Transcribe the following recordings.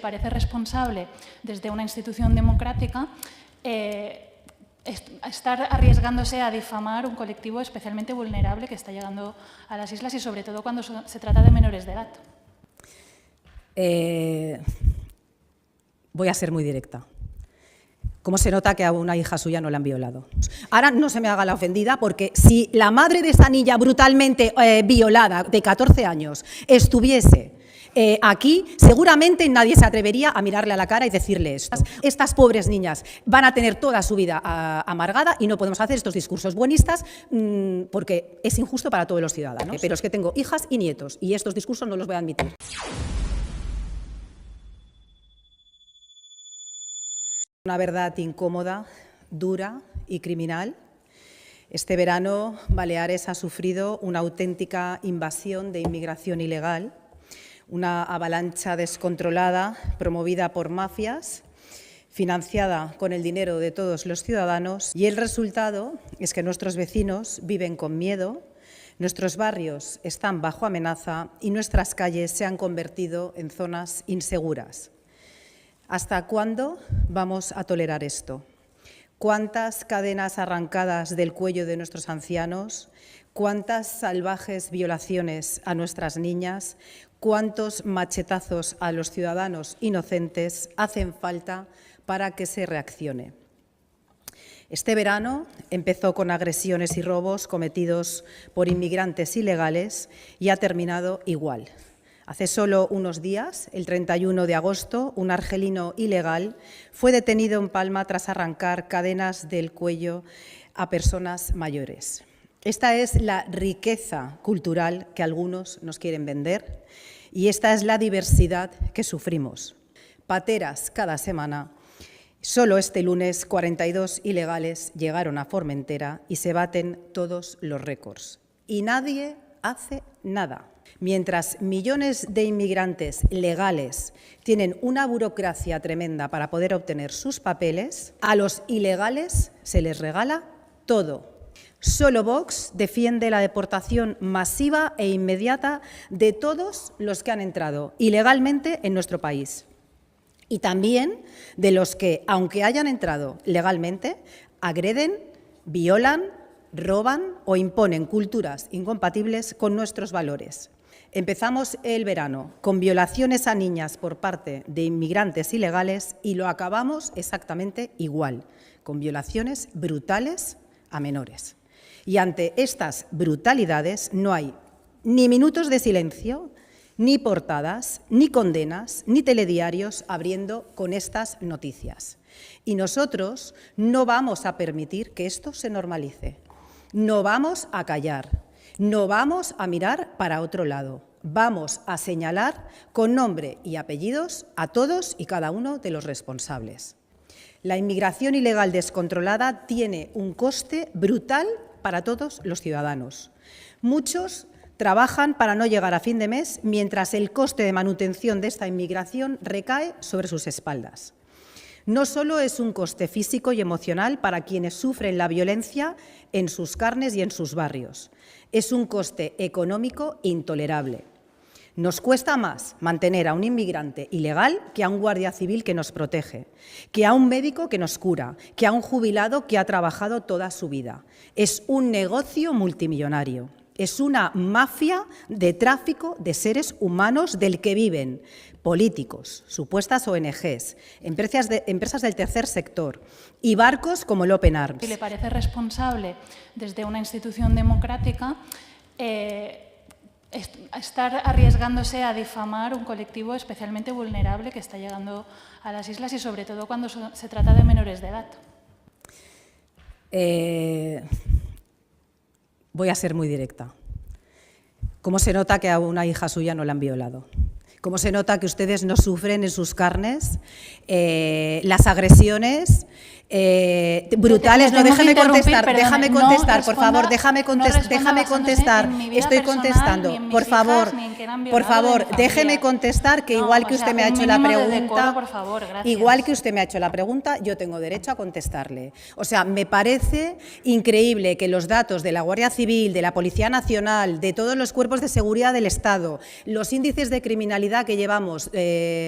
Parece responsable desde una institución democrática estar arriesgándose a difamar un colectivo especialmente vulnerable que está llegando a las islas y sobre todo cuando se trata de menores de edad. Voy a ser muy directa. ¿Cómo se nota que a una hija suya no la han violado? Ahora no se me haga la ofendida, porque si la madre de esa niña brutalmente violada, de 14 años, estuviese aquí, seguramente nadie se atrevería a mirarle a la cara y decirle esto. Estas pobres niñas van a tener toda su vida amargada y no podemos hacer estos discursos buenistas porque es injusto para todos los ciudadanos. Pero es que tengo hijas y nietos y estos discursos no los voy a admitir. Una verdad incómoda, dura y criminal. Este verano, Baleares ha sufrido una auténtica invasión de inmigración ilegal, una avalancha descontrolada promovida por mafias, financiada con el dinero de todos los ciudadanos, y el resultado es que nuestros vecinos viven con miedo, nuestros barrios están bajo amenaza y nuestras calles se han convertido en zonas inseguras. ¿Hasta cuándo vamos a tolerar esto? ¿Cuántas cadenas arrancadas del cuello de nuestros ancianos? ¿Cuántas salvajes violaciones a nuestras niñas? ¿Cuántos machetazos a los ciudadanos inocentes hacen falta para que se reaccione? Este verano empezó con agresiones y robos cometidos por inmigrantes ilegales y ha terminado igual. Hace solo unos días, el 31 de agosto, un argelino ilegal fue detenido en Palma tras arrancar cadenas del cuello a personas mayores. Esta es la riqueza cultural que algunos nos quieren vender y esta es la diversidad que sufrimos. Pateras cada semana. Solo este lunes 42 ilegales llegaron a Formentera y se baten todos los récords. Y nadie hace nada. Mientras millones de inmigrantes legales tienen una burocracia tremenda para poder obtener sus papeles, a los ilegales se les regala todo. Solo Vox defiende la deportación masiva e inmediata de todos los que han entrado ilegalmente en nuestro país. Y también de los que, aunque hayan entrado legalmente, agreden, violan, roban o imponen culturas incompatibles con nuestros valores. Empezamos el verano con violaciones a niñas por parte de inmigrantes ilegales y lo acabamos exactamente igual, con violaciones brutales a menores. Y ante estas brutalidades no hay ni minutos de silencio, ni portadas, ni condenas, ni telediarios abriendo con estas noticias. Y nosotros no vamos a permitir que esto se normalice. No vamos a callar, no vamos a mirar para otro lado. Vamos a señalar con nombre y apellidos a todos y cada uno de los responsables. La inmigración ilegal descontrolada tiene un coste brutal para todos los ciudadanos. Muchos trabajan para no llegar a fin de mes, mientras el coste de manutención de esta inmigración recae sobre sus espaldas. No solo es un coste físico y emocional para quienes sufren la violencia en sus carnes y en sus barrios, es un coste económico intolerable. Nos cuesta más mantener a un inmigrante ilegal que a un guardia civil que nos protege, que a un médico que nos cura, que a un jubilado que ha trabajado toda su vida. Es un negocio multimillonario. Es una mafia de tráfico de seres humanos del que viven políticos, supuestas ONGs, empresas del tercer sector y barcos como el Open Arms. Si le parece responsable desde una institución democrática estar arriesgándose a difamar un colectivo especialmente vulnerable que está llegando a las islas y sobre todo cuando se trata de menores de edad. Voy a ser muy directa. ¿Cómo se nota que a una hija suya no la han violado? ¿Cómo se nota que ustedes no sufren en sus carnes las agresiones brutales. No, déjame contestar, por favor, déjame contestar. Estoy contestando, por favor, déjeme contestar, que igual que usted me ha hecho la pregunta, igual que usted me ha hecho la pregunta, yo tengo derecho a contestarle. O sea, me parece increíble que los datos de la Guardia Civil, de la Policía Nacional, de todos los cuerpos de seguridad del Estado, los índices de criminalidad que llevamos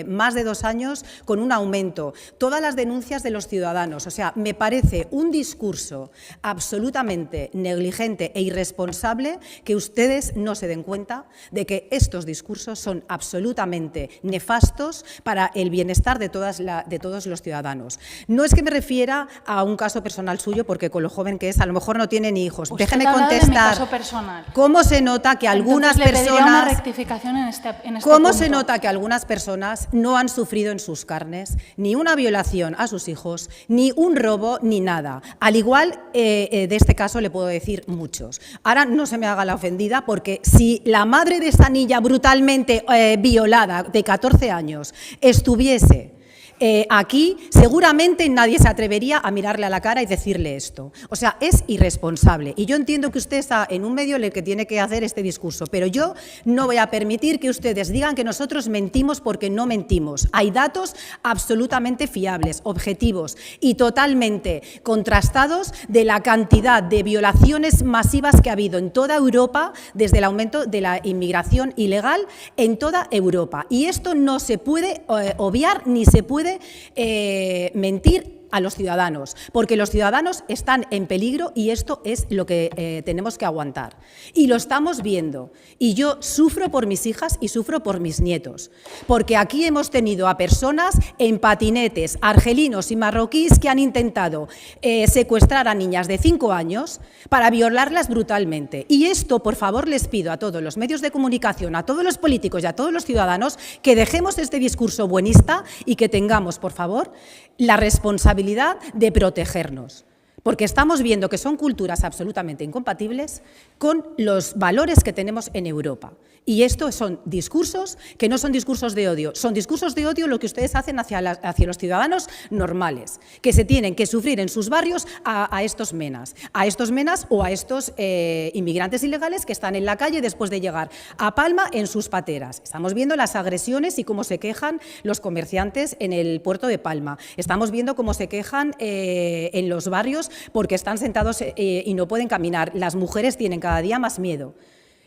más de 2 años con un aumento, todas las denuncias de los ciudadanos. O sea, me parece un discurso absolutamente negligente e irresponsable que ustedes no se den cuenta de que estos discursos son absolutamente nefastos para el bienestar de todos los ciudadanos. No es que me refiera a un caso personal suyo, porque con lo joven que es, a lo mejor no tiene ni hijos. Déjeme contestar. Mi caso personal. ¿Cómo se nota que algunas personas... una rectificación en este ¿Cómo punto? se nota que algunas personas no han sufrido en sus carnes ni una violación a sus hijos, ni un robo, ni nada? Al igual, de este caso le puedo decir muchos. Ahora no se me haga la ofendida, porque si la madre de esta niña brutalmente violada de 14 años estuviese aquí, seguramente nadie se atrevería a mirarle a la cara y decirle esto. O sea, es irresponsable. Y yo entiendo que usted está en un medio en el que tiene que hacer este discurso, pero yo no voy a permitir que ustedes digan que nosotros mentimos, porque no mentimos. Hay datos absolutamente fiables, objetivos y totalmente contrastados de la cantidad de violaciones masivas que ha habido en toda Europa desde el aumento de la inmigración ilegal en toda Europa. Y esto no se puede obviar ni se puede mentir a los ciudadanos, porque los ciudadanos están en peligro y esto es lo que tenemos que aguantar. Y lo estamos viendo. Y yo sufro por mis hijas y sufro por mis nietos, porque aquí hemos tenido a personas en patinetes, argelinos y marroquíes, que han intentado secuestrar a niñas de 5 años para violarlas brutalmente. Y esto, por favor, les pido a todos los medios de comunicación, a todos los políticos y a todos los ciudadanos, que dejemos este discurso buenista y que tengamos, por favor, la responsabilidad de protegernos, porque estamos viendo que son culturas absolutamente incompatibles con los valores que tenemos en Europa. Y estos son discursos que no son discursos de odio, son discursos de odio lo que ustedes hacen hacia los ciudadanos normales, que se tienen que sufrir en sus barrios a estos menas o a estos inmigrantes ilegales que están en la calle después de llegar a Palma en sus pateras. Estamos viendo las agresiones y cómo se quejan los comerciantes en el puerto de Palma. Estamos viendo cómo se quejan en los barrios porque están sentados y no pueden caminar. Las mujeres tienen cada día más miedo.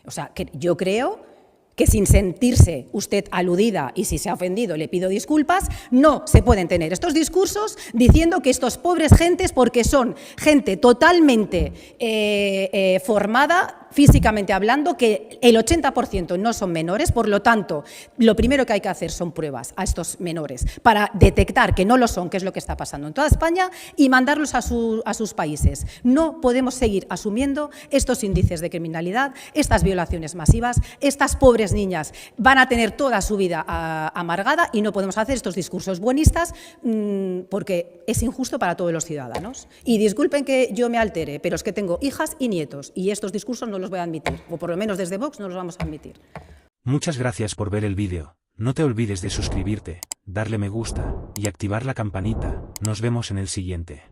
O sea, que yo creo que, sin sentirse usted aludida, y si se ha ofendido le pido disculpas, no se pueden tener estos discursos diciendo que estos pobres gentes, porque son gente totalmente formada físicamente hablando, que el 80% no son menores. Por lo tanto, lo primero que hay que hacer son pruebas a estos menores para detectar que no lo son, que es lo que está pasando en toda España, y mandarlos a sus países. No podemos seguir asumiendo estos índices de criminalidad, estas violaciones masivas. Estas pobres niñas van a tener toda su vida amargada, y no podemos hacer estos discursos buenistas porque es injusto para todos los ciudadanos. Y disculpen que yo me altere, pero es que tengo hijas y nietos, y estos discursos no los voy a admitir, o por lo menos desde Vox no los vamos a admitir. Muchas gracias por ver el vídeo. No te olvides de suscribirte, darle me gusta y activar la campanita. Nos vemos en el siguiente.